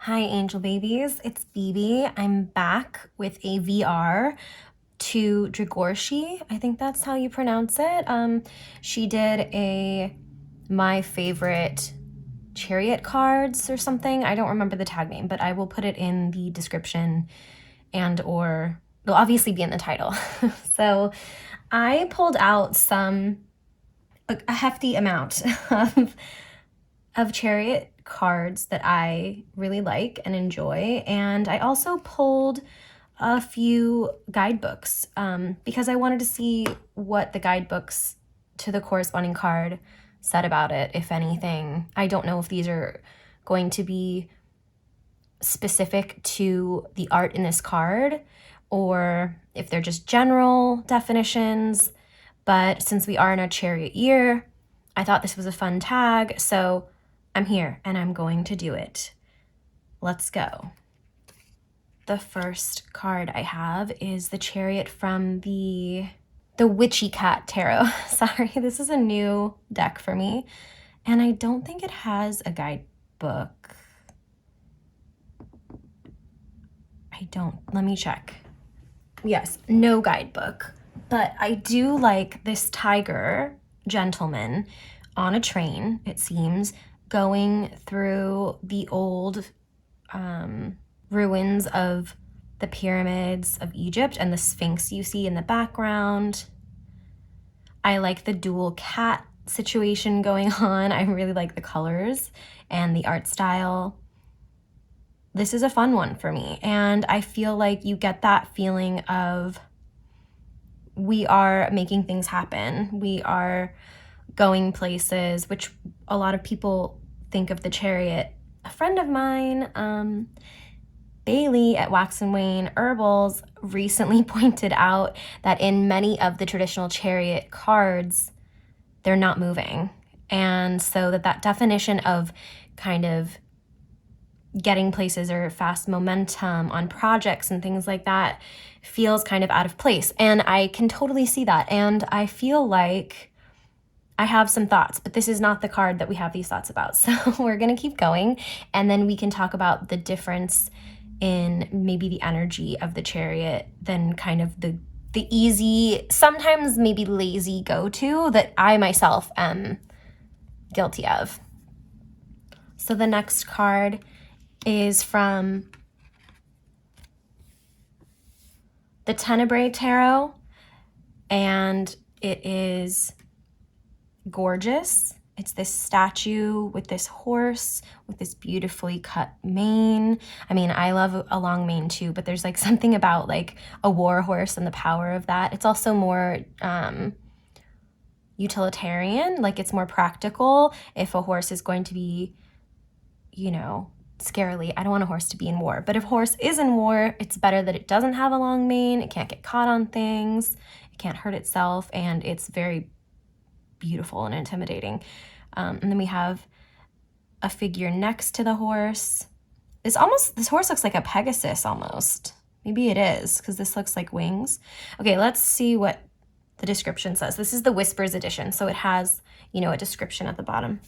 Hi, angel babies. It's Bibi. I'm back with a VR to Dragorshi. I think that's how you pronounce it. She did my favorite Chariot cards or something. I don't remember the tag name, but I will put it in the description and/or it'll obviously be in the title. So I pulled out a hefty amount of Chariot cards that I really like and enjoy, and I also pulled a few guidebooks because I wanted to see what the guidebooks to the corresponding card said about it, if anything. I don't know if these are going to be specific to the art in this card or if they're just general definitions, but since we are in our Chariot year, I thought this was a fun tag, so I'm here and I'm going to do it. Let's go. The first card I have is the Chariot from the Witchy Cat Tarot. Sorry, this is a new deck for me, and I don't think it has a guidebook. Let me check. Yes, no guidebook, but I do like this tiger gentleman on a train, it seems, going through the old ruins of the pyramids of Egypt and the Sphinx you see in the background. I like the dual cat situation going on. I really like the colors and the art style. This is a fun one for me, and I feel like you get that feeling of we are making things happen. We are going places, which a lot of people think of the Chariot. A friend of mine, Bailey at Wax and Wayne Herbals, recently pointed out that in many of the traditional Chariot cards, they're not moving. And so that definition of kind of getting places or fast momentum on projects and things like that feels kind of out of place. And I can totally see that. And I feel like I have some thoughts, but this is not the card that we have these thoughts about. So we're going to keep going, and then we can talk about the difference in maybe the energy of the Chariot than kind of the easy, sometimes maybe lazy go-to that I myself am guilty of. So the next card is from the Tenebrae Tarot, and it is gorgeous. It's this statue with this horse with this beautifully cut mane. I mean, I love a long mane too, but there's like something about like a war horse and the power of that. It's also more utilitarian, like it's more practical. If a horse is going to be, scarily, I don't want a horse to be in war, but if a horse is in war, it's better that it doesn't have a long mane. It can't get caught on things. It can't hurt itself, and it's very beautiful and intimidating. And then we have a figure next to the horse. This horse looks like a Pegasus almost. Maybe it is, because this looks like wings. Okay, let's see what the description says. This is the Whispers edition, so it has, a description at the bottom.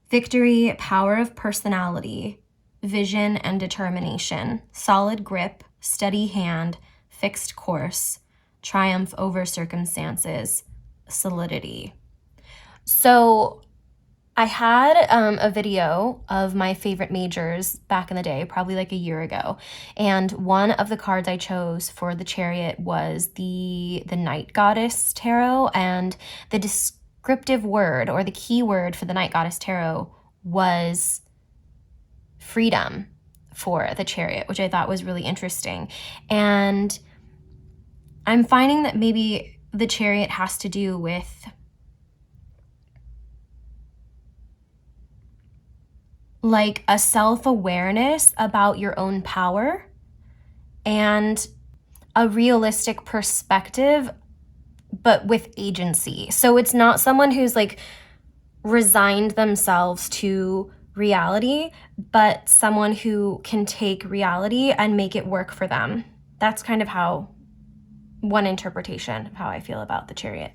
Victory, power of personality, vision and determination, solid grip, steady hand, fixed course, triumph over circumstances, solidity. So I had a video of my favorite majors back in the day, probably like a year ago, and one of the cards I chose for the Chariot was the Night Goddess Tarot, and the descriptive word or the key word for the Night Goddess Tarot was freedom for the Chariot, which I thought was really interesting. And I'm finding that maybe the Chariot has to do with like a self-awareness about your own power and a realistic perspective, but with agency. So it's not someone who's like resigned themselves to reality, but someone who can take reality and make it work for them. That's kind of one interpretation of how I feel about the Chariot.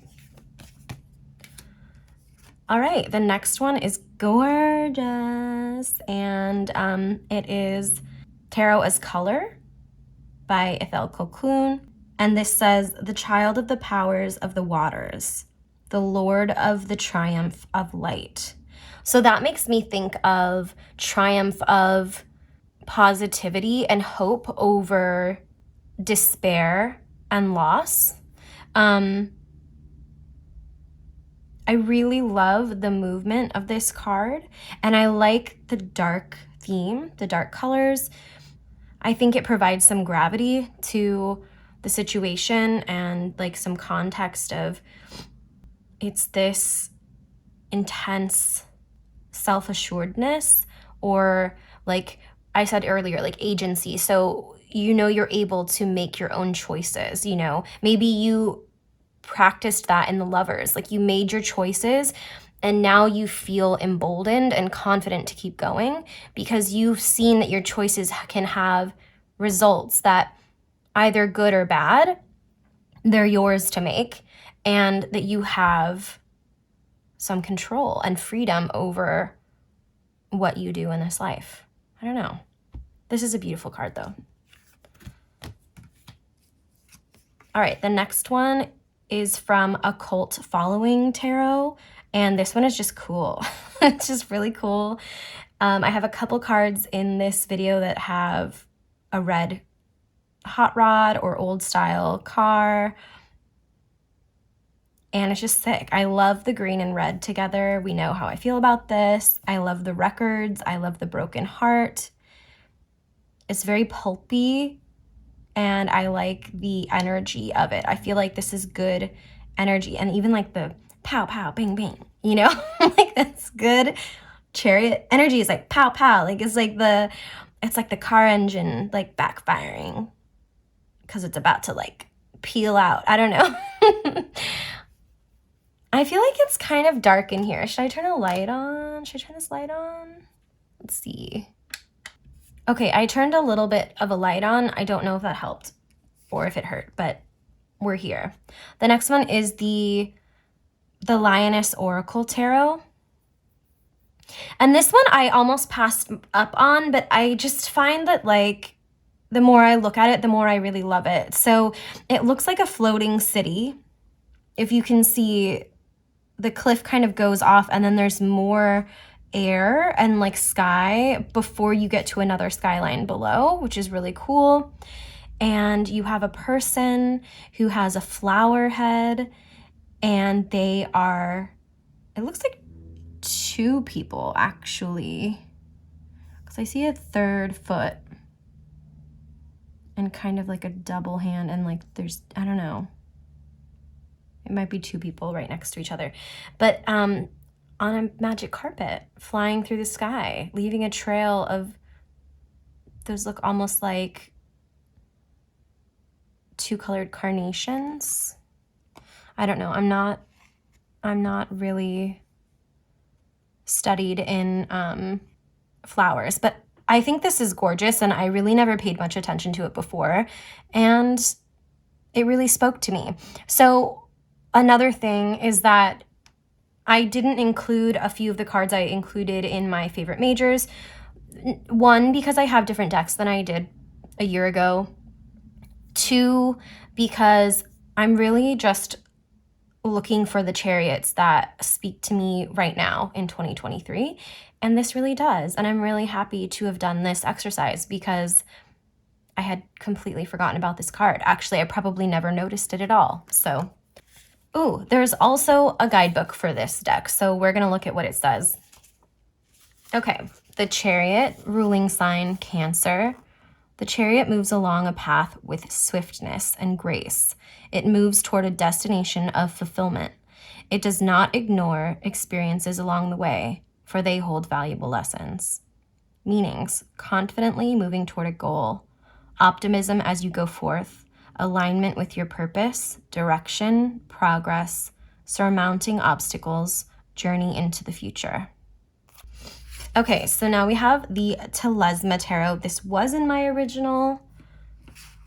All right, the next one is gorgeous, and it is Tarot as Color by Ethel Colquhoun. And this says, the child of the powers of the waters, the lord of the triumph of light. So that makes me think of triumph of positivity and hope over despair and loss. I really love the movement of this card, and I like the dark theme, the dark colors. I think it provides some gravity to the situation and like some context of it's this intense self-assuredness, or like I said earlier, like agency. So you know you're able to make your own choices, you know. Maybe you practiced that in the Lovers, like you made your choices and now you feel emboldened and confident to keep going because you've seen that your choices can have results that either good or bad, they're yours to make, and that you have some control and freedom over what you do in this life. I don't know. This is a beautiful card though. All right, the next one is from Occult Following Tarot, and this one is just cool. It's just really cool. I have a couple cards in this video that have a red hot rod or old style car, and it's just sick. I love the green and red together. We know how I feel about this. I love the records. I love the broken heart. It's very pulpy, and I like the energy of it. I feel like this is good energy, and even like the pow, pow, bing, bing, you know? Like that's good. Chariot energy is like pow, pow. Like it's like the car engine like backfiring because it's about to like peel out. I don't know. I feel like it's kind of dark in here. Should I turn a light on? Should I turn this light on? Let's see. Okay, I turned a little bit of a light on. I don't know if that helped or if it hurt, but we're here. The next one is the Lioness Oracle Tarot. And this one I almost passed up on, but I just find that like the more I look at it, the more I really love it. So it looks like a floating city. If you can see, the cliff kind of goes off and then there's more air and like sky before you get to another skyline below, which is really cool. And you have a person who has a flower head, and they are, it looks like two people actually, because I see a third foot and kind of like a double hand, and like there's, I don't know, it might be two people right next to each other, but on a magic carpet flying through the sky, leaving a trail of, those look almost like two colored carnations. I don't know. I'm not really studied in flowers, but I think this is gorgeous, and I really never paid much attention to it before, and it really spoke to me. So another thing is that I didn't include a few of the cards I included in my favorite majors. One, because I have different decks than I did a year ago. Two, because I'm really just looking for the chariots that speak to me right now in 2023. And this really does. And I'm really happy to have done this exercise because I had completely forgotten about this card. Actually, I probably never noticed it at all. So, ooh, there's also a guidebook for this deck. So we're going to look at what it says. Okay, the Chariot, ruling sign Cancer. The Chariot moves along a path with swiftness and grace. It moves toward a destination of fulfillment. It does not ignore experiences along the way, for they hold valuable lessons. Meanings: confidently moving toward a goal, optimism as you go forth, alignment with your purpose, direction, progress, surmounting obstacles, journey into the future. Okay, so now we have the Telezma Tarot. This was in my original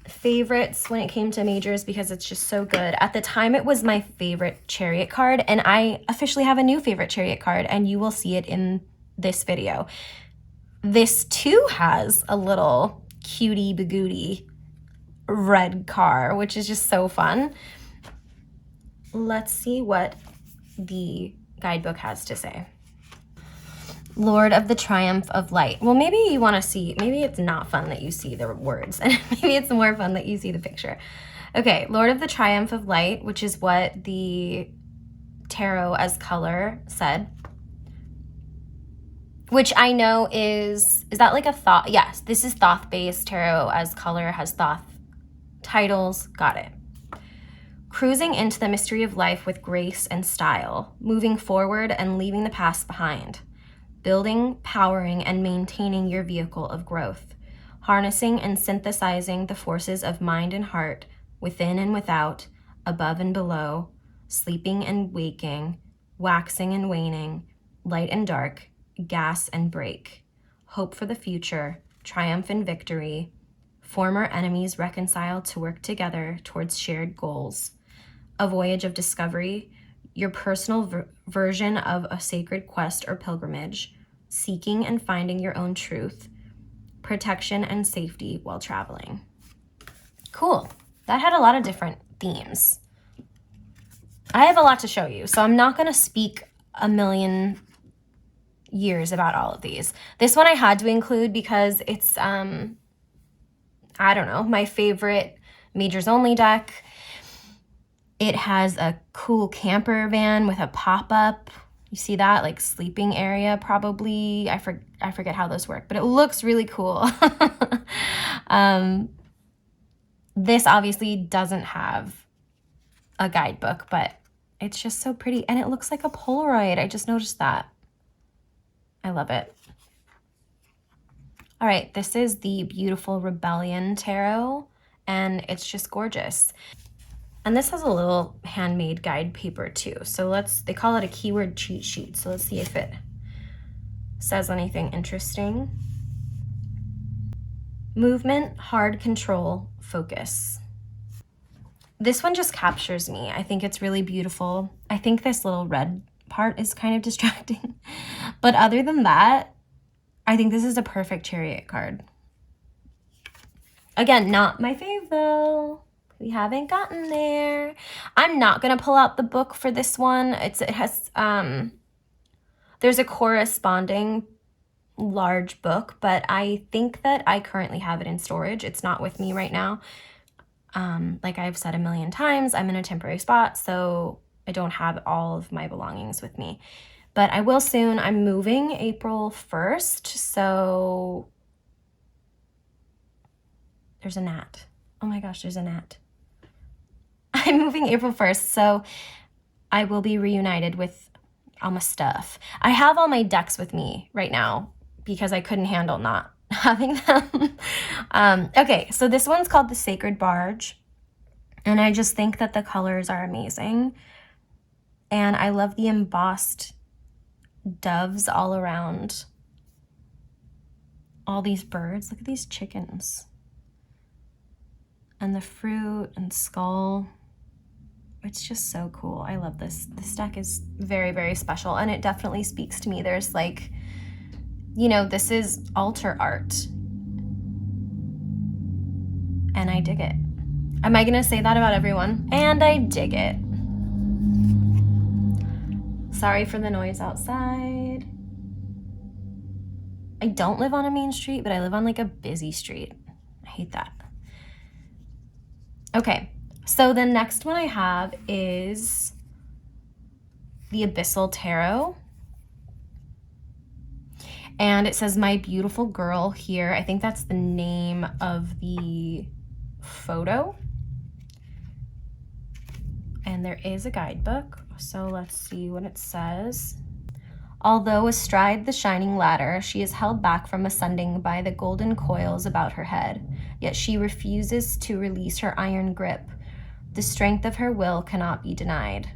favorites when it came to majors because it's just so good. At the time, it was my favorite Chariot card, and I officially have a new favorite Chariot card, and you will see it in this video. This too has a little cutie bagootie red car, which is just so fun. Let's see what the guidebook has to say. Lord of the Triumph of Light. Well, maybe you want to see, maybe it's not fun that you see the words, and maybe it's more fun that you see the picture. Okay, Lord of the Triumph of Light, which is what the tarot as color said. Which I know is that like a Thoth? Yes, this is Thoth-based. Tarot as color has Thoth titles. Got it. Cruising into the mystery of life with grace and style, moving forward and leaving the past behind. Building, powering, and maintaining your vehicle of growth. Harnessing and synthesizing the forces of mind and heart, within and without, above and below, sleeping and waking, waxing and waning, light and dark, gas and break, hope for the future, triumph and victory, former enemies reconciled to work together towards shared goals, a voyage of discovery, your personal version of a sacred quest or pilgrimage, seeking and finding your own truth, protection and safety while traveling. Cool. That had a lot of different themes. I have a lot to show you, so I'm not going to speak a million years about all of these. This one I had to include because it's, I don't know, my favorite Majors Only deck. It has a cool camper van with a pop-up. You see that? Like sleeping area probably. I forget how those work, but it looks really cool. This obviously doesn't have a guidebook, but it's just so pretty. And it looks like a Polaroid. I just noticed that. I love it. All right, this is the beautiful Rebellion Tarot, and it's just gorgeous. And this has a little handmade guide paper too. So they call it a keyword cheat sheet. So let's see if it says anything interesting. Movement, hard control, focus. This one just captures me. I think it's really beautiful. I think this little red part is kind of distracting. But other than that, I think this is a perfect Chariot card. Again, not my fave though. We haven't gotten there. I'm not gonna pull out the book for this one. It has there's a corresponding large book, but I think that I currently have it in storage. It's not with me right now. Like I've said a million times, I'm in a temporary spot, so I don't have all of my belongings with me. But I will soon. I'm moving April 1st, so there's a gnat. Oh my gosh, there's a gnat. I'm moving April 1st, so I will be reunited with all my stuff. I have all my decks with me right now because I couldn't handle not having them. Okay, so this one's called the Sacred Barge, and I just think that the colors are amazing. And I love the embossed doves all around all these birds. Look at these chickens. And the fruit and skull. It's just so cool. I love this. This deck is very, very special, and it definitely speaks to me. There's like, you know, this is altar art. And I dig it. Am I gonna say that about everyone? And I dig it. Sorry for the noise outside. I don't live on a main street, but I live on like a busy street. I hate that. Okay, so the next one I have is the Abyssal Tarot. And it says, My Beautiful Girl here. I think that's the name of the photo. And there is a guidebook. So let's see what it says. Although astride the shining ladder, she is held back from ascending by the golden coils about her head. Yet she refuses to release her iron grip. The strength of her will cannot be denied.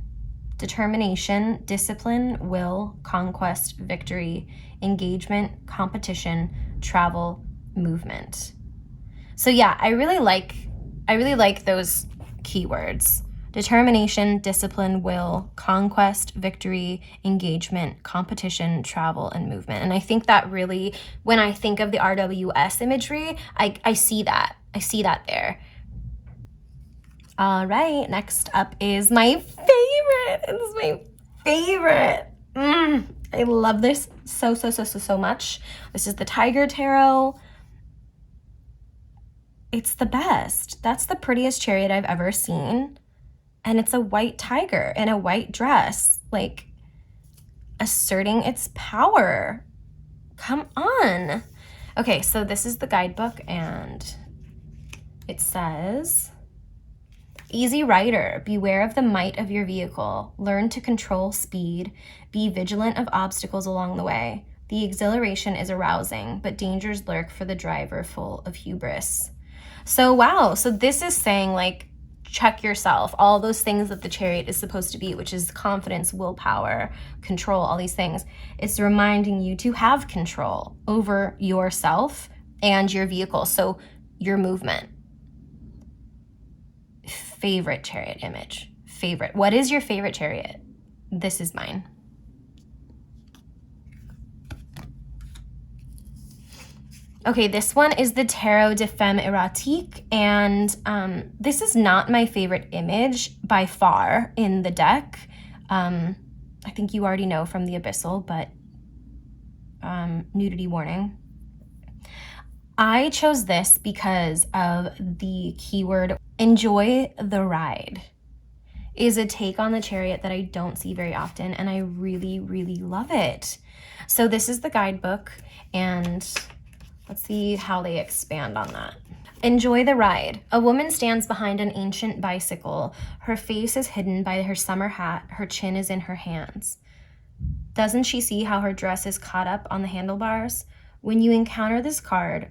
Determination, discipline, will, conquest, victory, engagement, competition, travel, movement. So yeah, I really like I really like those keywords. Determination, discipline, will, conquest, victory, engagement, competition, travel, and movement. And I think that really, when I think of the RWS imagery, I see that. I see that there. All right, next up is my favorite. This is my favorite. I love this so much. This is the Tiger Tarot. It's the best. That's the prettiest chariot I've ever seen. And it's a white tiger in a white dress, like asserting its power. Come on. Okay, so this is the guidebook, and it says, easy rider, beware of the might of your vehicle. Learn to control speed. Be vigilant of obstacles along the way. The exhilaration is arousing, but dangers lurk for the driver full of hubris. So wow, so this is saying, like, check yourself, all those things that the chariot is supposed to be, which is confidence, willpower, control, all these things. It's reminding you to have control over yourself and your vehicle, so your movement. Favorite chariot image. Favorite. What is your favorite chariot? This is mine. Okay, this one is the Tarot de Femme Erotique, and this is not my favorite image by far in the deck. I think you already know from the Abyssal, but nudity warning. I chose this because of the keyword enjoy the ride. Is a take on the chariot that I don't see very often, and I really love it. So this is the guidebook, and let's see how they expand on that. Enjoy the ride. A woman stands behind an ancient bicycle. Her face is hidden by her summer hat. Her chin is in her hands. Doesn't she see how her dress is caught up on the handlebars? When you encounter this card,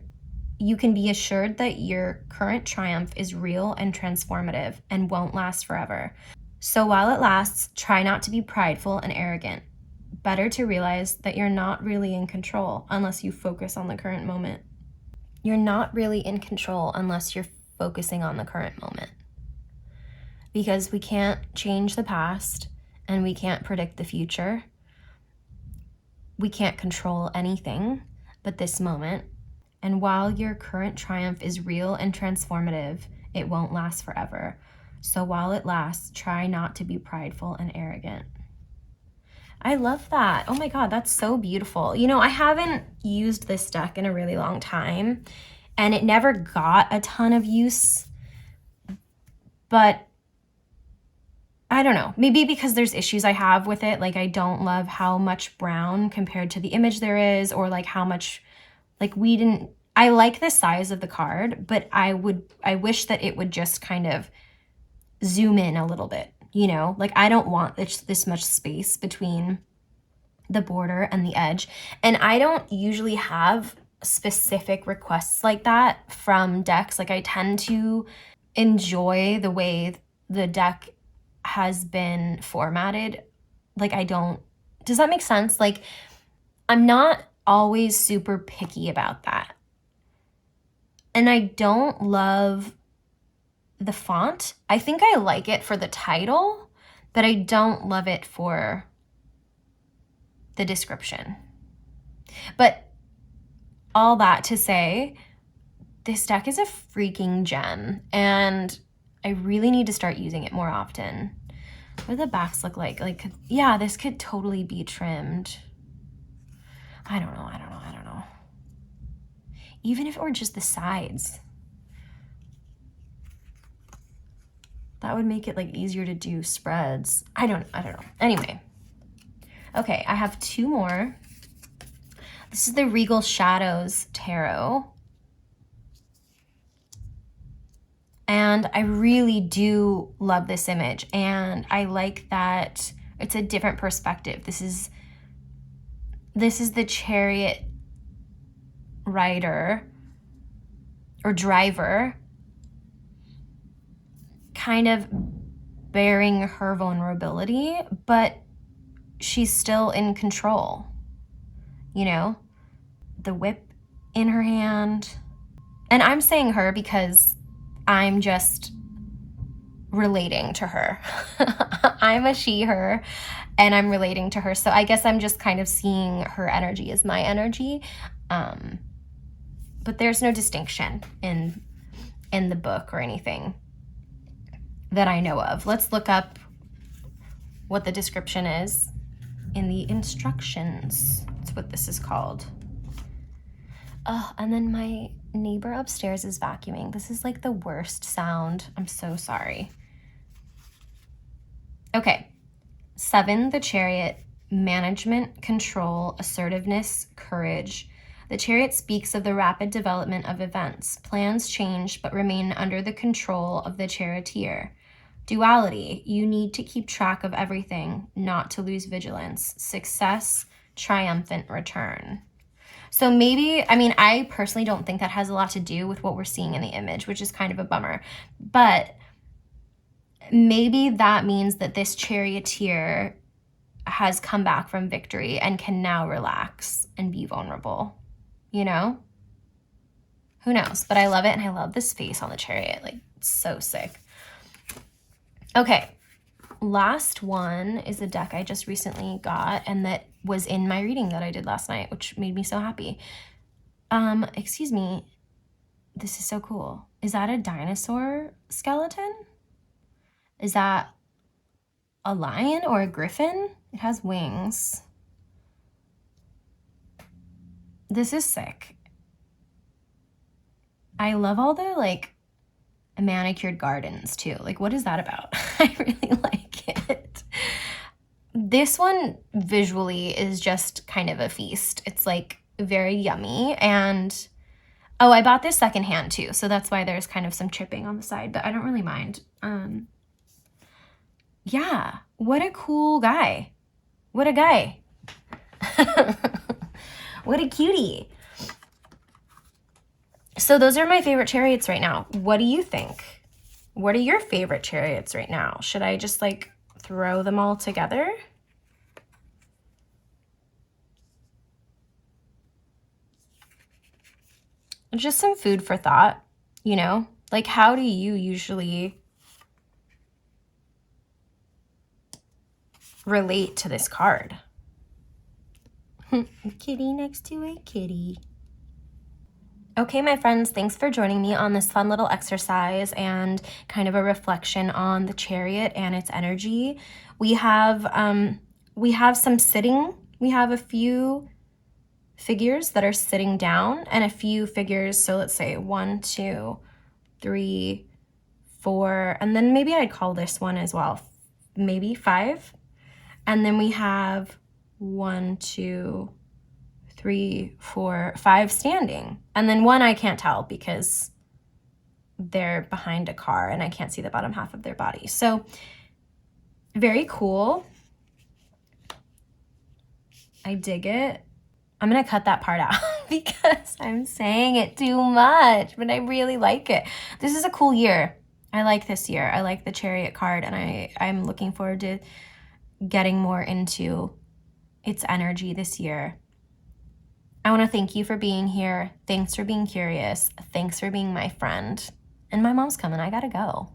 you can be assured that your current triumph is real and transformative and won't last forever. So while it lasts, try not to be prideful and arrogant. Better to realize that you're not really in control unless you focus on the current moment. You're not really in control unless you're focusing on the current moment. Because we can't change the past and we can't predict the future. We can't control anything but this moment. And while your current triumph is real and transformative, it won't last forever. So while it lasts, try not to be prideful and arrogant. I love that. Oh my God, that's so beautiful. You know, I haven't used this deck in a really long time, and it never got a ton of use, but I don't know, maybe because there's issues I have with it. Like, I don't love how much brown compared to the image there is, or like how much, like I like the size of the card, but I wish that it would just kind of zoom in a little bit. You know, like, I don't want this much space between the border and the edge. And I don't usually have specific requests like that from decks. Like, I tend to enjoy the way the deck has been formatted. Like, does that make sense? Like, I'm not always super picky about that. And I don't love the font. I think I like it for the title, but I don't love it for the description. But all that to say, this deck is a freaking gem, and I really need to start using it more often. What do the backs look like? Like, yeah, this could totally be trimmed. I don't know. Even if it were just the sides. That would make it like easier to do spreads. I don't know. Anyway. Okay, I have two more. This is the Regal Shadows Tarot. And I really do love this image. And I like that it's a different perspective. This is the chariot rider or driver kind of bearing her vulnerability, but she's still in control. You know, the whip in her hand. And I'm saying her because I'm just relating to her. I'm a she, her, and I'm relating to her. So I guess I'm just kind of seeing her energy as my energy. But there's no distinction in the book or anything that I know of. Let's look up what the description is in the instructions. That's what this is called. Oh, and then my neighbor upstairs is vacuuming. This is like the worst sound. I'm so sorry. Okay. 7, the Chariot, management, control, assertiveness, courage. The Chariot speaks of the rapid development of events. Plans change but remain under the control of the charioteer. Duality, you need to keep track of everything, not to lose vigilance. Success, triumphant return. So maybe, I mean, I personally don't think that has a lot to do with what we're seeing in the image, which is kind of a bummer. But maybe that means that this charioteer has come back from victory and can now relax and be vulnerable, you know? Who knows? But I love it, and I love this face on the chariot. Like, it's so sick. Okay, last one is a deck I just recently got and that was in my reading that I did last night, which made me so happy. Excuse me. This is so cool. Is that a dinosaur skeleton? Is that a lion or a griffin? It has wings. This is sick. I love all the like manicured gardens too. Like, what is that about? I really like it. This one visually is just kind of a feast. It's like very yummy. And oh, I bought this secondhand too, so that's why there's kind of some chipping on the side, but I don't really mind. Yeah, what a cool guy. What a guy. What a cutie. So those are my favorite chariots right now. What do you think? What are your favorite chariots right now? Should I just like throw them all together? Just some food for thought, you know? Like, how do you usually relate to this card? A kitty next to a kitty. Okay, my friends, thanks for joining me on this fun little exercise and kind of a reflection on the chariot and its energy. We have some sitting. We have a few figures that are sitting down and a few figures. So let's say 1, 2, 3, 4, and then maybe I'd call this one as well, maybe 5. And then we have 1, 2, 3, 4, 5 standing. And then one I can't tell because they're behind a car and I can't see the bottom half of their body. So very cool. I dig it. I'm going to cut that part out because I'm saying it too much, but I really like it. This is a cool year. I like this year. I like the Chariot card, and I'm looking forward to getting more into its energy this year. I want to thank you for being here. Thanks for being curious. Thanks for being my friend. And my mom's coming. I gotta go.